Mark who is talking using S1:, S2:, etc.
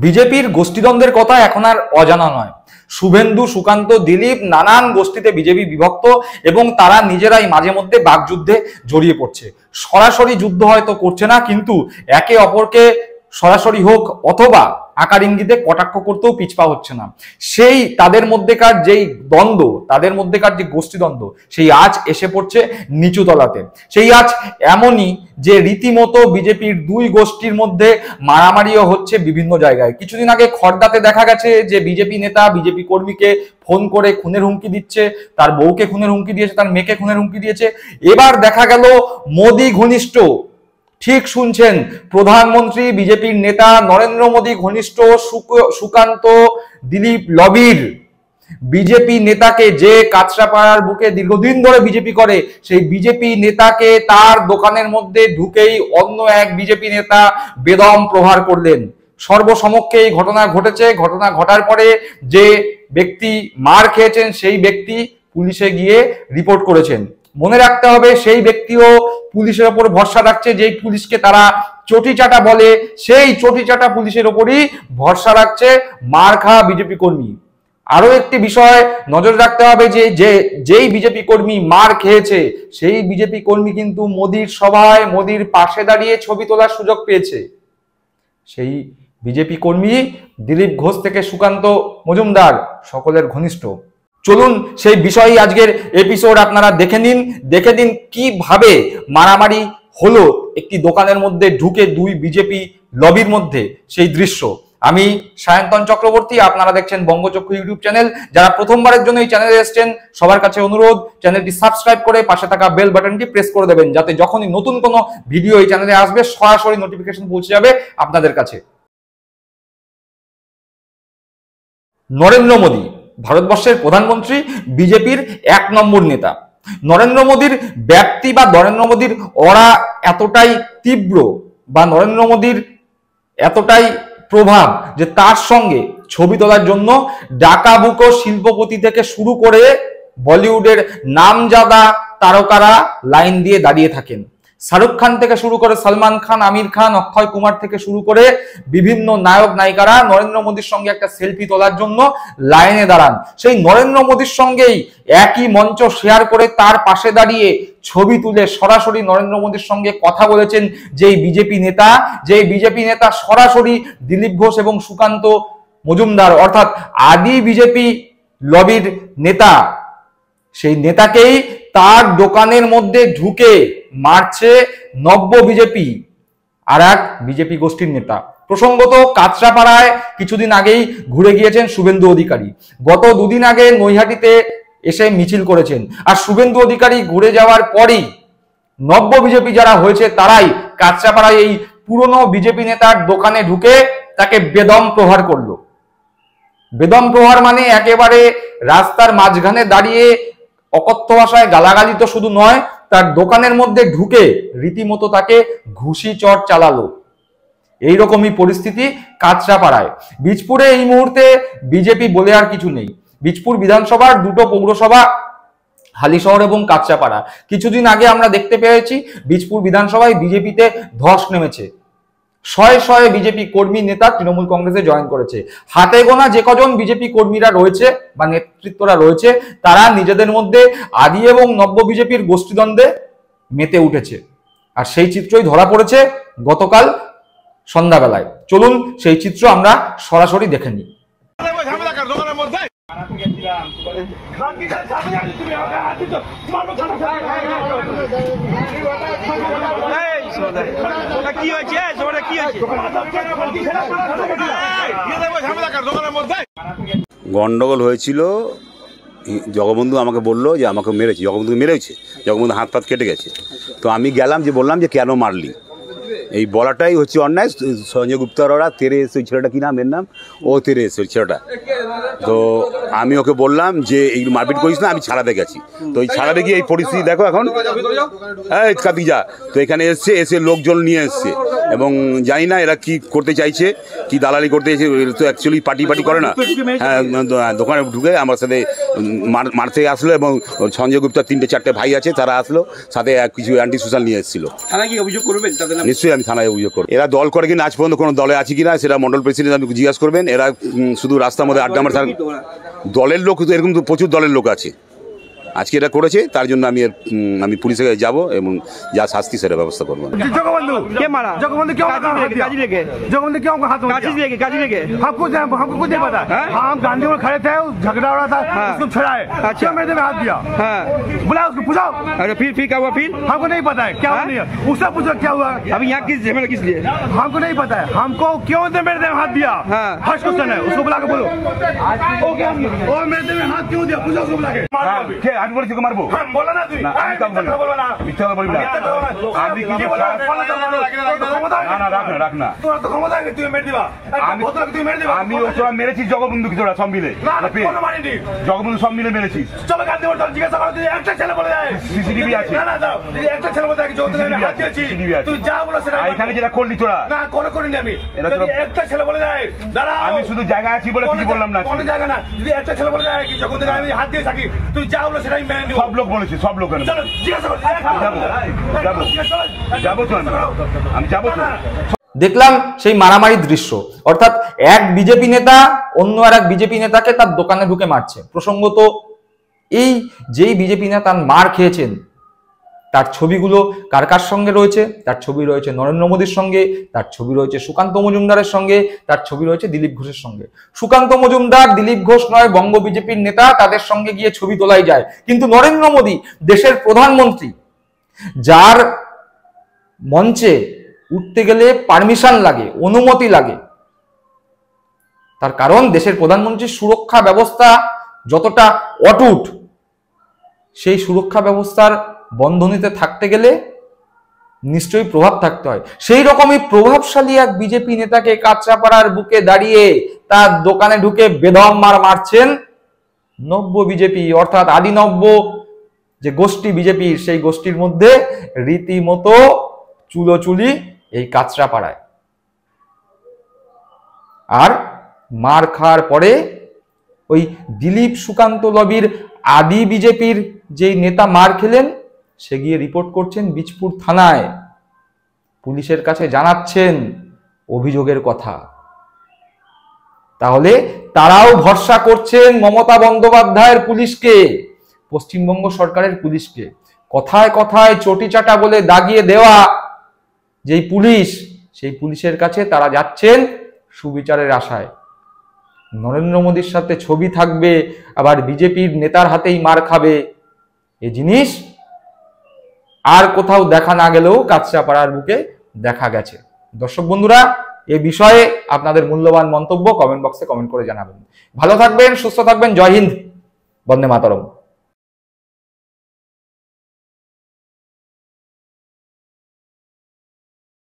S1: বিজেপির গোষ্ঠীদ্বন্দ্বের কথা এখন আর অজানা নয়। শুভেন্দু, সুকান্ত, দিলীপ নানান গোষ্ঠীতে বিজেপি বিভক্ত এবং তারা নিজেরাই মাঝে মধ্যে বাকযুদ্ধে জড়িয়ে পড়ছে। সরাসরি যুদ্ধ হয়তো করছে না, কিন্তু একে অপরকে সরাসরি হোক অথবা আকার ইঙ্গিতে কটাক্ষ করতেও পিছপা হচ্ছে না। সেই তাদের মধ্যেকার যেই দ্বন্দ্ব, তাদের মধ্যেকার যে গোষ্ঠীদ্বন্দ্ব, সেই আজ এসে পড়ছে নিচু তলাতে। সেই আজ এমনই যে রীতিমতো বিজেপির দুই গোষ্ঠীর মধ্যে মারামারিও হচ্ছে বিভিন্ন জায়গায়। কিছুদিন আগে খড়দাতে দেখা গেছে যে বিজেপি নেতা বিজেপি কর্মীকে ফোন করে খুনের হুমকি দিচ্ছে, তার বউকে খুনের হুমকি দিয়েছে, তার মেয়েকে খুনের হুমকি দিয়েছে। এবার দেখা গেল মোদি ঘনিষ্ঠ, ঠিক শুনছেন, প্রধানমন্ত্রী বিজেপির নেতা নরেন্দ্র মোদী ঘনিষ্ঠ সুকান্ত দিলীপ লবির বিজেপি নেতাকে, যে কাঁচরাপাড়ার বুকে দীর্ঘদিন ধরে বিজেপি করে, সেই বিজেপি নেতাকে তার দোকানের মধ্যে ঢুকেই অন্য এক বিজেপি নেতা বেদম প্রহার করলেন। সর্বসমক্ষে এই ঘটনা ঘটেছে। ঘটনা ঘটার পরে যে ব্যক্তি মার খেয়েছেন সেই ব্যক্তি পুলিশে গিয়ে রিপোর্ট করেছেন। মনে রাখতে হবে, সেই ব্যক্তিও পুলিশের ওপর ভরসা রাখছে। যেই পুলিশকে তারা চটিচাটা বলে, সেই চটিচাটা পুলিশের ওপরই ভরসা রাখছে মার খাওয়া বিজেপি কর্মী। আরো একটি বিষয় নজর রাখতে হবে যে যেই বিজেপি কর্মী মার খেয়েছে, সেই বিজেপি কর্মী কিন্তু মোদির সভায় মোদির পাশে দাঁড়িয়ে ছবি তোলার সুযোগ পেয়েছে। সেই বিজেপি কর্মী দিলীপ ঘোষ থেকে সুকান্ত মজুমদার সকলের ঘনিষ্ঠ। চলুন সেই বিষয়ে আজকের এপিসোড আপনারা দেখে নিন কিভাবে মারামারি হলো একটি দোকানের মধ্যে ঢুকে দুই বিজেপি লবির মধ্যে, সেই দৃশ্য। আমি সায়ন্তন চক্রবর্তী, আপনারা দেখছেন বঙ্গচক্ষু ইউটিউব চ্যানেল। যারা প্রথমবারের জন্য এই চ্যানেলে এসেছেন, সবার কাছে অনুরোধ, চ্যানেলটি সাবস্ক্রাইব করে পাশে থাকা বেল বাটনটি প্রেস করে দেবেন, যাতে যখনই নতুন কোনো ভিডিও এই চ্যানেলে আসবে সরাসরি নোটিফিকেশন পৌঁছে যাবে আপনাদের কাছে। নরেন্দ্র মোদী ভারতবর্ষের প্রধানমন্ত্রী, বিজেপির 1 নম্বর নেতা। নরেন্দ্র মোদীর ব্যাপ্তি বা নরেন্দ্র মোদীর অরা এতটাই তীব্র বা নরেন্দ্র মোদীর এতটাই প্রভাব যে তার সঙ্গে ছবি তোলার জন্য ডাকাবুকো শিল্পপতি থেকে শুরু করে বলিউডের নামজাদা তারকারা লাইন দিয়ে দাঁড়িয়ে থাকেন। শাহরুখ খান থেকে শুরু করে সলমান খান, আমির খান, অক্ষয় কুমার থেকে শুরু করে বিভিন্ন নায়ক নায়িকারা নরেন্দ্র মোদীর সঙ্গে একটা সেলফি তোলার জন্য লাইনে দাঁড়ান। সেই নরেন্দ্র মোদীর সঙ্গেই একই মঞ্চ শেয়ার করে তার পাশে দাঁড়িয়ে ছবি তুলে সরাসরি নরেন্দ্র মোদীর সঙ্গে কথা বলেছেন যেই বিজেপি নেতা সরাসরি দিলীপ ঘোষ এবং সুকান্ত মজুমদার, অর্থাৎ আদি বিজেপি লবির নেতা, সেই নেতাকেই তার দোকানের মধ্যে ঢুকে মারছে নব্য বিজেপি আর এক বিজেপি গোষ্ঠীর নেতা। প্রসঙ্গত কাঁচরাপাড়ায় কিছুদিন আগেই ঘুরে গিয়েছেন শুভেন্দু অধিকারী। গত দুদিন আগে নৈহাটিতে এসে মিছিল করেছেন। আর শুভেন্দু অধিকারী ঘুরে যাওয়ার পরই নব্য বিজেপি যারা হয়েছে তারাই কাঁচরাপাড়ায় এই পুরনো বিজেপি নেতার দোকানে ঢুকে তাকে বেদম প্রহার করলো। বেদম প্রহার মানে একেবারে রাস্তার মাঝখানে দাঁড়িয়ে অকথ্য ভাষায় গালাগালি তো শুধু নয়, তার দোকানের মধ্যে ঢুকে রীতিমতো তাকে ঘুষি চড় চালালো। এইরকমই পরিস্থিতি কাঁচরাপাড়ায়। বীজপুরে এই মুহূর্তে বিজেপি বলে আর কিছু নেই। বীজপুর বিধানসভার দুটো পৌরসভা, হালিশহর এবং কাঁচরাপাড়া। কিছুদিন আগে আমরা দেখতে পেয়েছি বীজপুর বিধানসভায় বিজেপিতে ধস নেমেছে। শয়ে শয়ে বিজেপি কর্মী নেতা তৃণমূল কংগ্রেসে জয়েন করেছে। হাতে গোনা যে কজন বিজেপি কর্মীরা রয়েছে বা নেতৃত্বরা রয়েছে, তারা নিজেদের মধ্যে আদি এবং নব্য বিজেপির গোষ্ঠীদ্বন্দ্বে মেতে উঠেছে। আর সেই চিত্রই ধরা পড়েছে গতকাল সন্ধ্যাবেলায়। চলুন সেই চিত্র আমরা সরাসরি দেখে নিই।
S2: গন্ডগোল হয়েছিল, জগবন্ধু আমাকে বললো যে আমাকে মেরেছে, জগবন্ধুকে মেরেছে, জগবন্ধু হাত পাত কেটে গেছে। তো আমি গেলাম, যে বললাম যে কেন মারলি, এই বলাটাই হচ্ছে অন্যায়। সঞ্জয় গুপ্তার ওরা তেরে এসে, ওই ছেলেটা কি নাম, এর নাম ও তেরে এসে, ওই ছেলেটা তো আমি ওকে বললাম যে এই মারপিট করিস না, আমি ছাড়াতে গেছি। তো এই ছাড়াতে গিয়ে এই পরিস্থিতি দেখো এখন। এই কাতিজা তো এখানে এসে লোকজন নিয়ে এসছে, এবং জানি না এরা কি করতে চাইছে, কি দালালি করতে চাইছে। তো অ্যাকচুয়ালি পার্টি করে না। হ্যাঁ, দোকানে ঢুকে আমার সাথে মারতে আসলো, এবং সঞ্জয় গুপ্তার 3-4 ভাই আছে, তারা আসলো, সাথে কিছু অ্যান্টি সোশ্যাল নিয়ে এসেছিল।
S3: থানায় কি অভিযোগ করবেন?
S2: নিশ্চয়ই আমি থানায় অভিযোগ করব। এরা দল করে কিনা আজ পর্যন্ত কোনো দলে আছে কিনা সেটা মন্ডল প্রেসিডেন্ট আপনি জিজ্ঞাসা করবেন। এরা শুধু রাস্তার মধ্যে আড্ডা মারতে, দলের লোক তো এরকম তো প্রচুর দলের লোক আছে। আজকে এটা করেছে, তার জন্য আমি পুলিশের কাছে যাবো এবং যা শাস্তি সেটা ব্যবস্থা করবো।
S4: जगबंधु
S3: क्या मारा?
S4: जगबंधु क्यों
S3: काजी लेके
S4: जगबंधु क्यों हाथ में
S3: काजी लेके
S4: हमको कुछ नहीं पता। हम गांधी में खड़े थे, झगड़ा हो रहा था, उसको छुड़ाए। क्या मेरे में हाथ दिया?
S3: हाँ,
S4: बुला उसको, पूछाओ।
S3: अरे फिर क्या हुआ? फिर
S4: हमको नहीं पता है क्या हुआ, नहीं है उससे पूछो क्या हुआ।
S3: अभी यहाँ किस झमेला किस लिए?
S4: हमको नहीं पता है, हमको क्यों मेरे में हाथ दिया।
S3: हाँ।
S4: फर्स्ट क्वेश्चन है, उसको बुला के बोलो। और मेरे में हाथ क्यों दिया, पूछो उसको बुला के।
S2: আমি বলেছি মারবো,
S4: बोला ना तू, बोला ना
S2: মিথ্যা কথা বলবি না। আমি কি রাখ না,
S4: তোরা তো ক্ষমতা আছে, তুই মেরে দিবা। তুই মেরে দিবা।
S2: আমি তোরা মেরেছিস জগবন্ধু, কি তোরা সব মিলে
S4: কোনো মারিনি।
S2: জগবন্ধু সব মিলে মেরেছিস।
S4: চলো গান্ধী মোড় জিজ্ঞাসা করো, তুই একটা ছেলে বলে যায়।
S2: সিসিটিভি আছে।
S4: না দাও, তুই একটা ছেলে বলে যায় যে ওদের হাত দিয়েছি। তুই যা বলো সেটা।
S2: এখানে যেটা করলি তোরা,
S4: না কোনো করিনি আমি। যদি একটা ছেলে বলে যায়, দাঁড়া,
S2: আমি শুধু জায়গা আছি বলে কিছু বললাম না।
S4: কোনো জায়গা না, যদি একটা ছেলে বলে যায় কি যখন থেকে আমি হাত দিয়ে থাকি, তুই যা বলো সেটাই মেনে নিব।
S2: সব লোক বলেছে, সব লোক।
S4: চলো জিজ্ঞাসা করো।
S2: যাবো তো, আমি যাবো তো।
S1: দেখলাম সেই মারামারির দৃশ্য, অর্থাৎ এক বিজেপি নেতা অন্য আর এক বিজেপি নেতাকে তার দোকানে ঢুকে মারছে। প্রসঙ্গত এই যেই বিজেপি নেতা মার খেয়েছেন তার ছবিগুলো কার কার সঙ্গে রয়েছে? তার ছবি রয়েছে নরেন্দ্র মোদীর সঙ্গে, তার ছবি রয়েছে সুকান্ত মজুমদারের সঙ্গে, তার ছবি রয়েছে দিলীপ ঘোষের সঙ্গে। সুকান্ত মজুমদার, দিলীপ ঘোষ নয় বঙ্গ বিজেপির নেতা, তাদের সঙ্গে গিয়ে ছবি তোলাই যায়। কিন্তু নরেন্দ্র মোদী দেশের প্রধানমন্ত্রী, যার মঞ্চে উঠতে গেলে পারমিশন লাগে, অনুমতি লাগে। তার কারণ দেশের প্রধানমন্ত্রীর সুরক্ষা ব্যবস্থা যতটা অটুট, সেই সুরক্ষা ব্যবস্থার বন্ধনীতে থাকতে গেলে নিশ্চয়ই প্রভাব থাকতে হয়। সেই রকমই প্রভাবশালী এক বিজেপি নেতাকে কাঁচরাপাড়ার বুকে দাঁড়িয়ে তার দোকানে ঢুকে বেদম মারছেন নব্য বিজেপি, অর্থাৎ আদি নব্য যে গোষ্ঠী বিজেপির, সেই গোষ্ঠীর মধ্যে রীতিমতো চুলোচুলি এই কাঁচরাপাড়ায়। আর মার খাওয়ার পরে ওই দিলীপ সুকান্ত লবির আদি বিজেপির যেই নেতা মার খেলেন, সে গিয়ে রিপোর্ট করছেন বীজপুর থানায়, পুলিশের কাছে জানাচ্ছেন অভিযোগের কথা। তাহলে তারাও ভরসা করছেন মমতা বন্দ্যোপাধ্যায়ের পুলিশকে, পশ্চিমবঙ্গ সরকারের পুলিশকে। কথায় কথায় চটিচাটা বলে দাগিয়ে দেওয়া যেই পুলিশ, সেই পুলিশের কাছে তারা যাচ্ছেন সুবিচারের আশায়। নরেন্দ্র মোদীর সাথে ছবি থাকবে, আবার বিজেপির নেতার হাতেই মার খাবে, এই জিনিস আর কোথাও দেখা না গেলেও কাঁচরাপাড়ার বুকে দেখা গেছে। দর্শক বন্ধুরা, এ বিষয়ে আপনাদের মূল্যবান মন্তব্য কমেন্ট বক্সে কমেন্ট করে জানাবেন। ভালো থাকবেন, সুস্থ থাকবেন। জয় হিন্দ, বন্দে মাতরম।